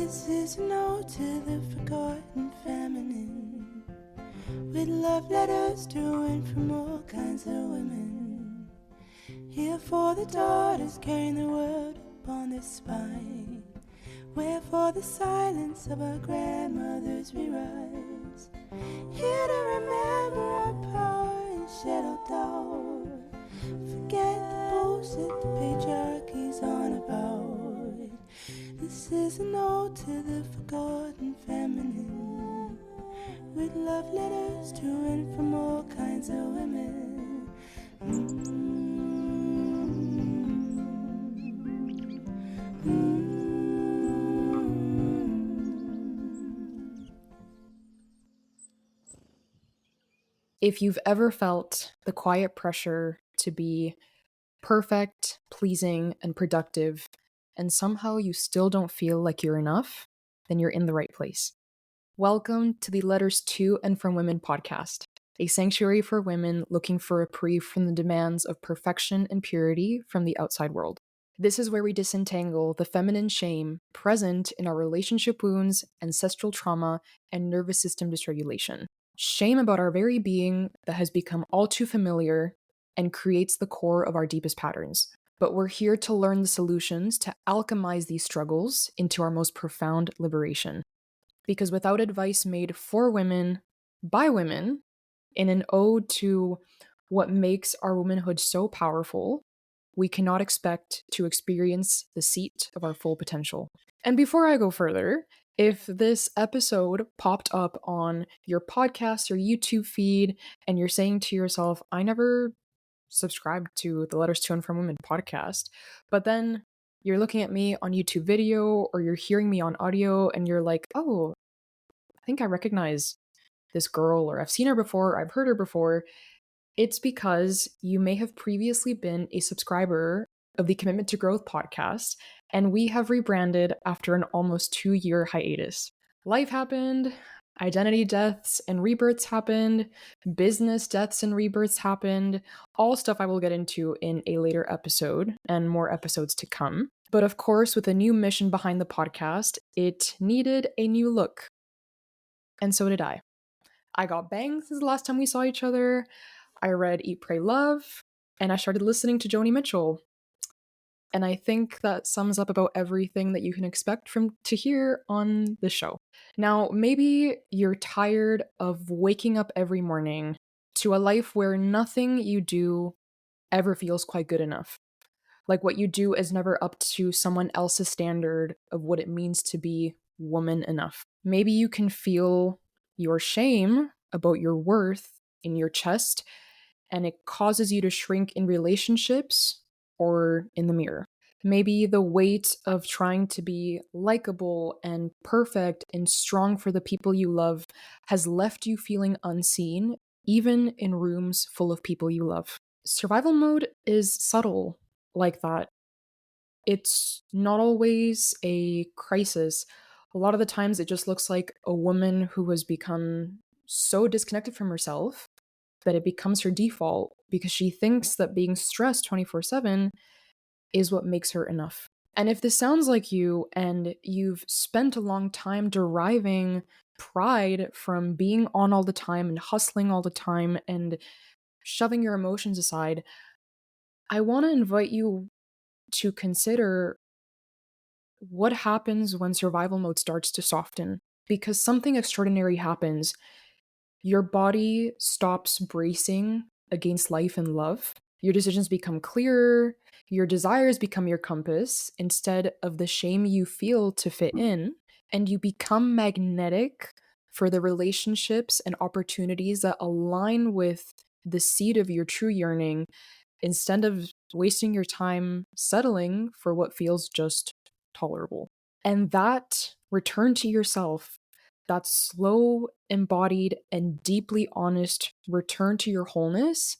This is an ode to the forgotten feminine, with love letters to and from all kinds of women. Here for the daughters carrying the world upon their spine, wherefore the silence of our grandmothers we rise. Here to remember our power and shed our doubt. Forget the bullshit the patriarchy's on about. This is an ode to the forgotten feminine, with love letters to and from all kinds of women. If you've ever felt the quiet pressure to be perfect, pleasing, and productive, and somehow you still don't feel like you're enough, then you're in the right place. Welcome to the Letters to and from Women podcast, a sanctuary for women looking for a reprieve from the demands of perfection and purity from the outside world. This is where we disentangle the feminine shame present in our relationship wounds, ancestral trauma, and nervous system dysregulation. Shame about our very being that has become all too familiar and creates the core of our deepest patterns. But we're here to learn the solutions to alchemize these struggles into our most profound liberation. Because without advice made for women, by women, in an ode to what makes our womanhood so powerful, we cannot expect to experience the seat of our full potential. And before I go further, if this episode popped up on your podcast or YouTube feed and you're saying to yourself, I never subscribed to the Letters to and from Women podcast, but then you're looking at me on YouTube video or you're hearing me on audio and you're like, oh, I think I recognize this girl, or I've seen her before, or I've heard her before, it's because you may have previously been a subscriber of the Commitment to Growth podcast, and we have rebranded after an almost 2-year hiatus. Life happened, identity deaths and rebirths happened, business deaths and rebirths happened, all stuff I will get into in a later episode and more episodes to come. But of course, with a new mission behind the podcast, it needed a new look. And so did I. I got bangs since the last time we saw each other. I read Eat, Pray, Love, and I started listening to Joni Mitchell. And I think that sums up about everything that you can expect to hear on this show. Now, maybe you're tired of waking up every morning to a life where nothing you do ever feels quite good enough. Like what you do is never up to someone else's standard of what it means to be woman enough. Maybe you can feel your shame about your worth in your chest, and it causes you to shrink in relationships or in the mirror. Maybe the weight of trying to be likable and perfect and strong for the people you love has left you feeling unseen, even in rooms full of people you love. Survival mode is subtle like that. It's not always a crisis. A lot of the times it just looks like a woman who has become so disconnected from herself that it becomes her default because she thinks that being stressed 24/7 is what makes her enough. And if this sounds like you and you've spent a long time deriving pride from being on all the time and hustling all the time and shoving your emotions aside, I want to invite you to consider what happens when survival mode starts to soften. Because something extraordinary happens. Your body stops bracing against life and love. Your decisions become clearer. Your desires become your compass instead of the shame you feel to fit in. And you become magnetic for the relationships and opportunities that align with the seed of your true yearning instead of wasting your time settling for what feels just tolerable. And that return to yourself, that slow, embodied, and deeply honest return to your wholeness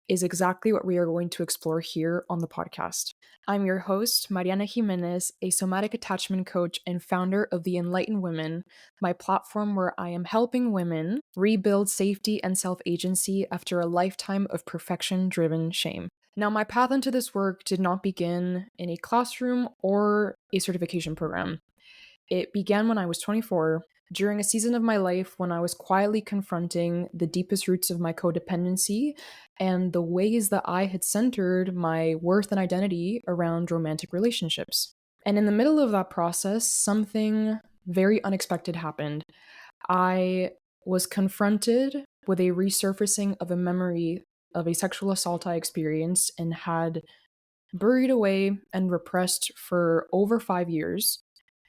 is exactly what we are going to explore here on the podcast. I'm your host, Mariana Jimenez, a somatic attachment coach and founder of The Enlightened Women, my platform where I am helping women rebuild safety and self-agency after a lifetime of perfection-driven shame. Now, my path into this work did not begin in a classroom or a certification program. It began when I was 24, during a season of my life when I was quietly confronting the deepest roots of my codependency and the ways that I had centered my worth and identity around romantic relationships. And in the middle of that process, something very unexpected happened. I was confronted with a resurfacing of a memory of a sexual assault I experienced and had buried away and repressed for over 5 years.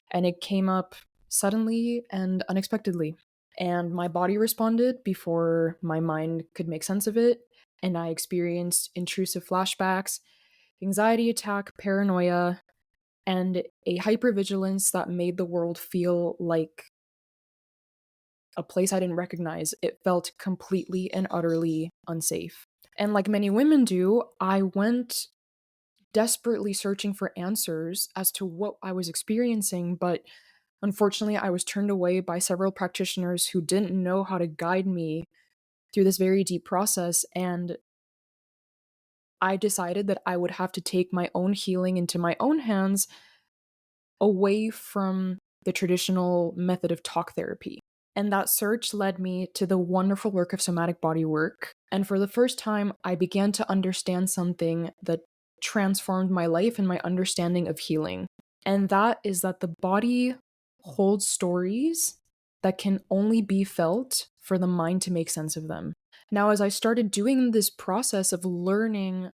And it came up suddenly and unexpectedly. And my body responded before my mind could make sense of it. And I experienced intrusive flashbacks, anxiety attack, paranoia, and a hypervigilance that made the world feel like a place I didn't recognize. It felt completely and utterly unsafe. And like many women do, I went desperately searching for answers as to what I was experiencing, but unfortunately, I was turned away by several practitioners who didn't know how to guide me through this very deep process. And I decided that I would have to take my own healing into my own hands away from the traditional method of talk therapy. And that search led me to the wonderful work of somatic body work. And for the first time, I began to understand something that transformed my life and my understanding of healing. And that is that the body holds stories that can only be felt for the mind to make sense of them. Now, as I started doing this process of learning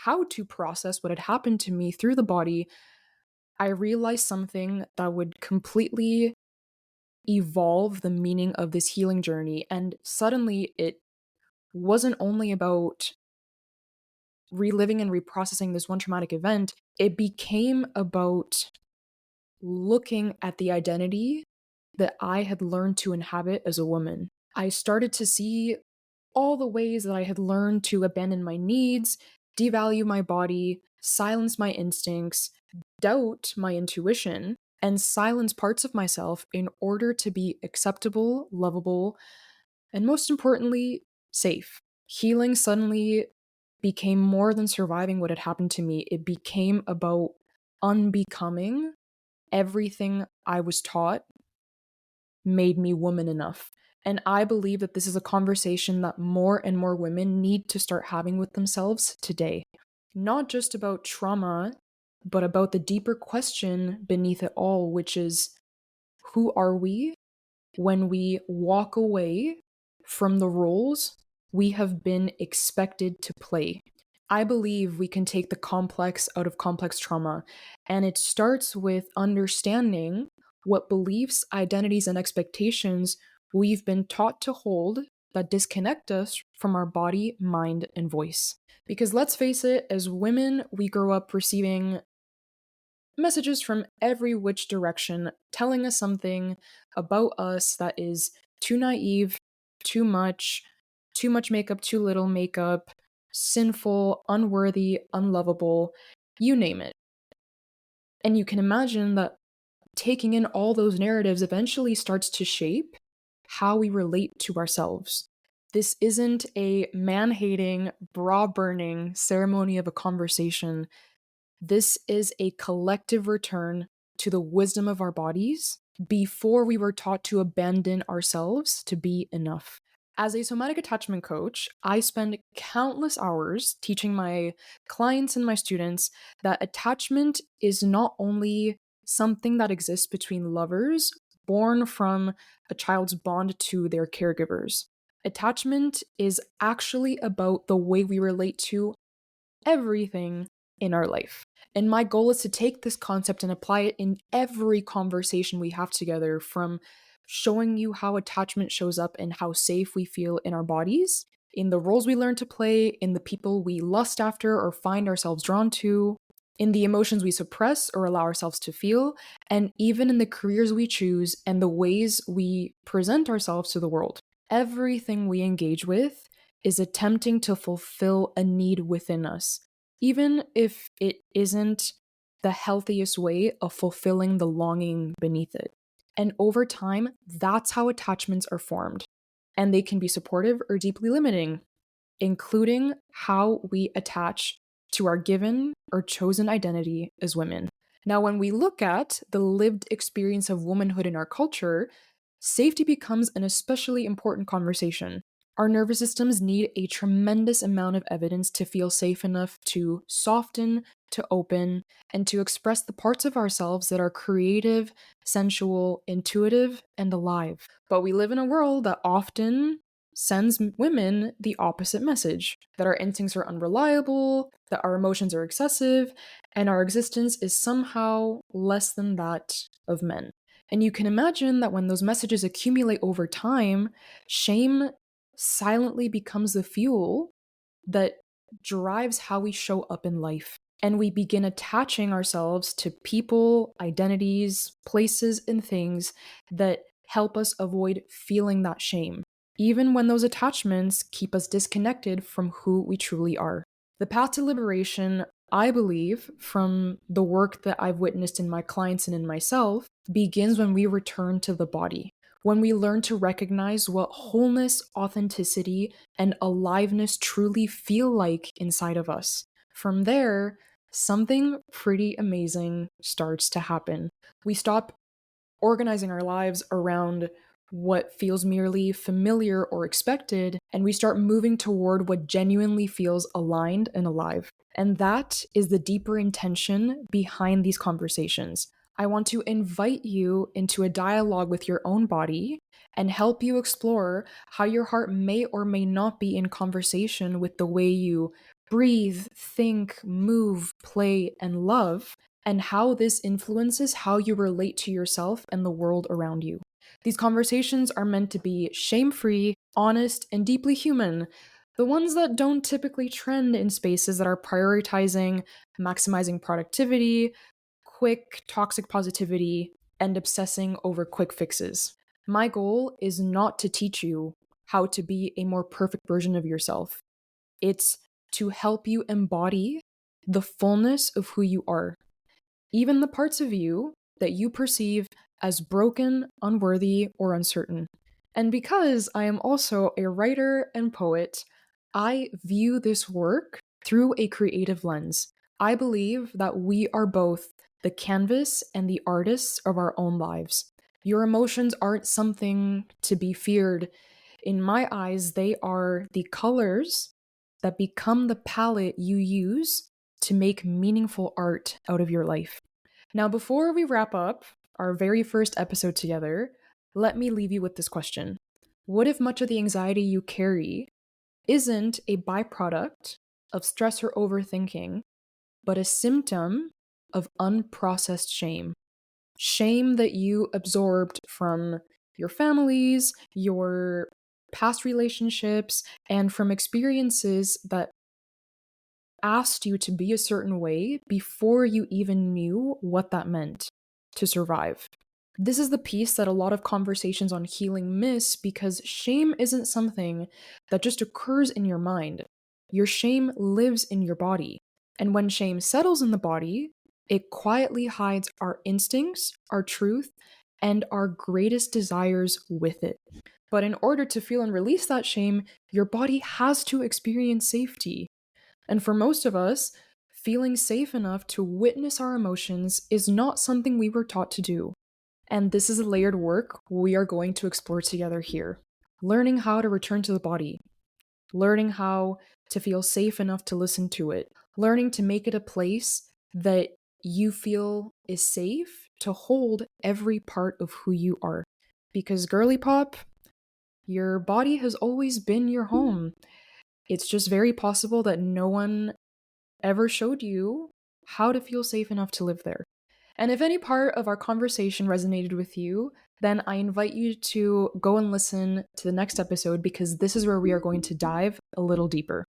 how to process what had happened to me through the body, I realized something that would completely evolve the meaning of this healing journey. And suddenly it wasn't only about reliving and reprocessing this one traumatic event, it became about looking at the identity that I had learned to inhabit as a woman. I started to see all the ways that I had learned to abandon my needs, devalue my body, silence my instincts, doubt my intuition, and silence parts of myself in order to be acceptable, lovable, and most importantly, safe. Healing suddenly became more than surviving what had happened to me. It became about unbecoming everything I was taught made me woman enough. And I believe that this is a conversation that more and more women need to start having with themselves today. Not just about trauma, but about the deeper question beneath it all, which is, who are we when we walk away from the roles we have been expected to play? I believe we can take the complex out of complex trauma, and it starts with understanding what beliefs, identities, and expectations we've been taught to hold that disconnect us from our body, mind, and voice. Because let's face it, as women, we grow up receiving messages from every which direction telling us something about us that is too naive, too much makeup, too little makeup, sinful, unworthy, unlovable, you name it. And you can imagine that taking in all those narratives eventually starts to shape how we relate to ourselves. This isn't a man hating, bra burning ceremony of a conversation. This is a collective return to the wisdom of our bodies before we were taught to abandon ourselves to be enough. As a somatic attachment coach, I spend countless hours teaching my clients and my students that attachment is not only something that exists between lovers born from a child's bond to their caregivers. Attachment is actually about the way we relate to everything in our life. And my goal is to take this concept and apply it in every conversation we have together, from showing you how attachment shows up and how safe we feel in our bodies, in the roles we learn to play, in the people we lust after or find ourselves drawn to, in the emotions we suppress or allow ourselves to feel, and even in the careers we choose and the ways we present ourselves to the world. Everything we engage with is attempting to fulfill a need within us, even if it isn't the healthiest way of fulfilling the longing beneath it. And over time, that's how attachments are formed. And they can be supportive or deeply limiting, including how we attach to our given or chosen identity as women. Now, when we look at the lived experience of womanhood in our culture, safety becomes an especially important conversation. Our nervous systems need a tremendous amount of evidence to feel safe enough to soften, to open, and to express the parts of ourselves that are creative, sensual, intuitive, and alive. But we live in a world that often sends women the opposite message, that our instincts are unreliable, that our emotions are excessive, and our existence is somehow less than that of men. And you can imagine that when those messages accumulate over time, shame silently becomes the fuel that drives how we show up in life. And we begin attaching ourselves to people, identities, places, and things that help us avoid feeling that shame, even when those attachments keep us disconnected from who we truly are. The path to liberation, I believe, from the work that I've witnessed in my clients and in myself, begins when we return to the body. When we learn to recognize what wholeness, authenticity, and aliveness truly feel like inside of us. From there, something pretty amazing starts to happen. We stop organizing our lives around what feels merely familiar or expected, and we start moving toward what genuinely feels aligned and alive. And that is the deeper intention behind these conversations. I want to invite you into a dialogue with your own body and help you explore how your heart may or may not be in conversation with the way you breathe, think, move, play, and love, and how this influences how you relate to yourself and the world around you. These conversations are meant to be shame free, honest, and deeply human. The ones that don't typically trend in spaces that are prioritizing maximizing productivity, quick toxic positivity, and obsessing over quick fixes. My goal is not to teach you how to be a more perfect version of yourself. It's to help you embody the fullness of who you are, even the parts of you that you perceive as broken, unworthy, or uncertain. And because I am also a writer and poet, I view this work through a creative lens. I believe that we are both the canvas and the artists of our own lives. Your emotions aren't something to be feared. In my eyes, they are the colors that become the palette you use to make meaningful art out of your life. Now, before we wrap up our very first episode together, let me leave you with this question. What if much of the anxiety you carry isn't a byproduct of stress or overthinking, but a symptom of unprocessed shame? Shame that you absorbed from your families, your past relationships, and from experiences that asked you to be a certain way before you even knew what that meant to survive. This is the piece that a lot of conversations on healing miss because shame isn't something that just occurs in your mind. Your shame lives in your body. And when shame settles in the body, it quietly hides our instincts, our truth, and our greatest desires with it. But in order to feel and release that shame, your body has to experience safety. And for most of us, feeling safe enough to witness our emotions is not something we were taught to do. And this is a layered work we are going to explore together here. Learning how to return to the body, learning how to feel safe enough to listen to it, learning to make it a place that you feel is safe to hold every part of who you are. Because, girly pop, your body has always been your home. It's just very possible that no one ever showed you how to feel safe enough to live there. And if any part of our conversation resonated with you, then I invite you to go and listen to the next episode because this is where we are going to dive a little deeper.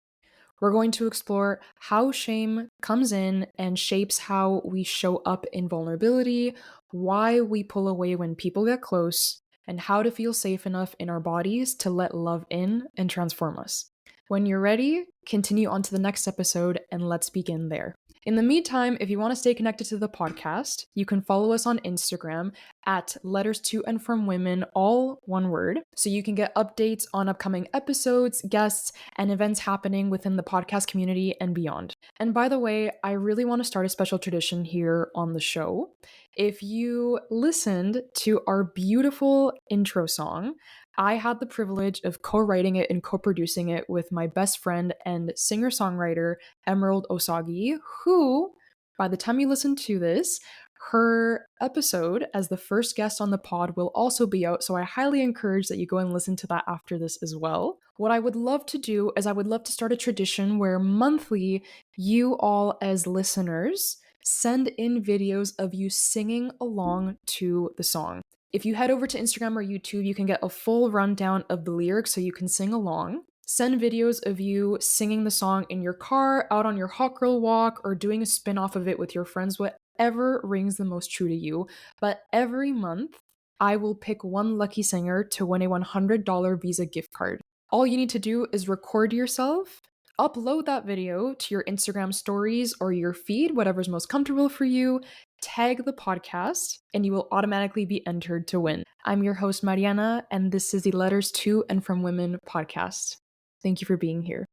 We're going to explore how shame comes in and shapes how we show up in vulnerability, why we pull away when people get close, and how to feel safe enough in our bodies to let love in and transform us. When you're ready, continue on to the next episode and let's begin there. In the meantime, if you want to stay connected to the podcast, you can follow us on Instagram at letters to and from women, all one word, so you can get updates on upcoming episodes, guests, and events happening within the podcast community and beyond. And by the way, I really want to start a special tradition here on the show. If you listened to our beautiful intro song, I had the privilege of co-writing it and co-producing it with my best friend and singer-songwriter, Emerald Osagi, who, by the time you listen to this, her episode as the first guest on the pod will also be out, so I highly encourage that you go and listen to that after this as well. What I would love to do is I would love to start a tradition where monthly you all as listeners send in videos of you singing along to the song. If you head over to Instagram or YouTube, you can get a full rundown of the lyrics so you can sing along. Send videos of you singing the song in your car, out on your hot girl walk, or doing a spin off of it with your friends, whatever rings the most true to you. But every month, I will pick one lucky singer to win a $100 Visa gift card. All you need to do is record yourself, upload that video to your Instagram stories or your feed, whatever's most comfortable for you, tag the podcast, and you will automatically be entered to win. I'm your host, Mariana, and this is the Letters to and from Women podcast. Thank you for being here.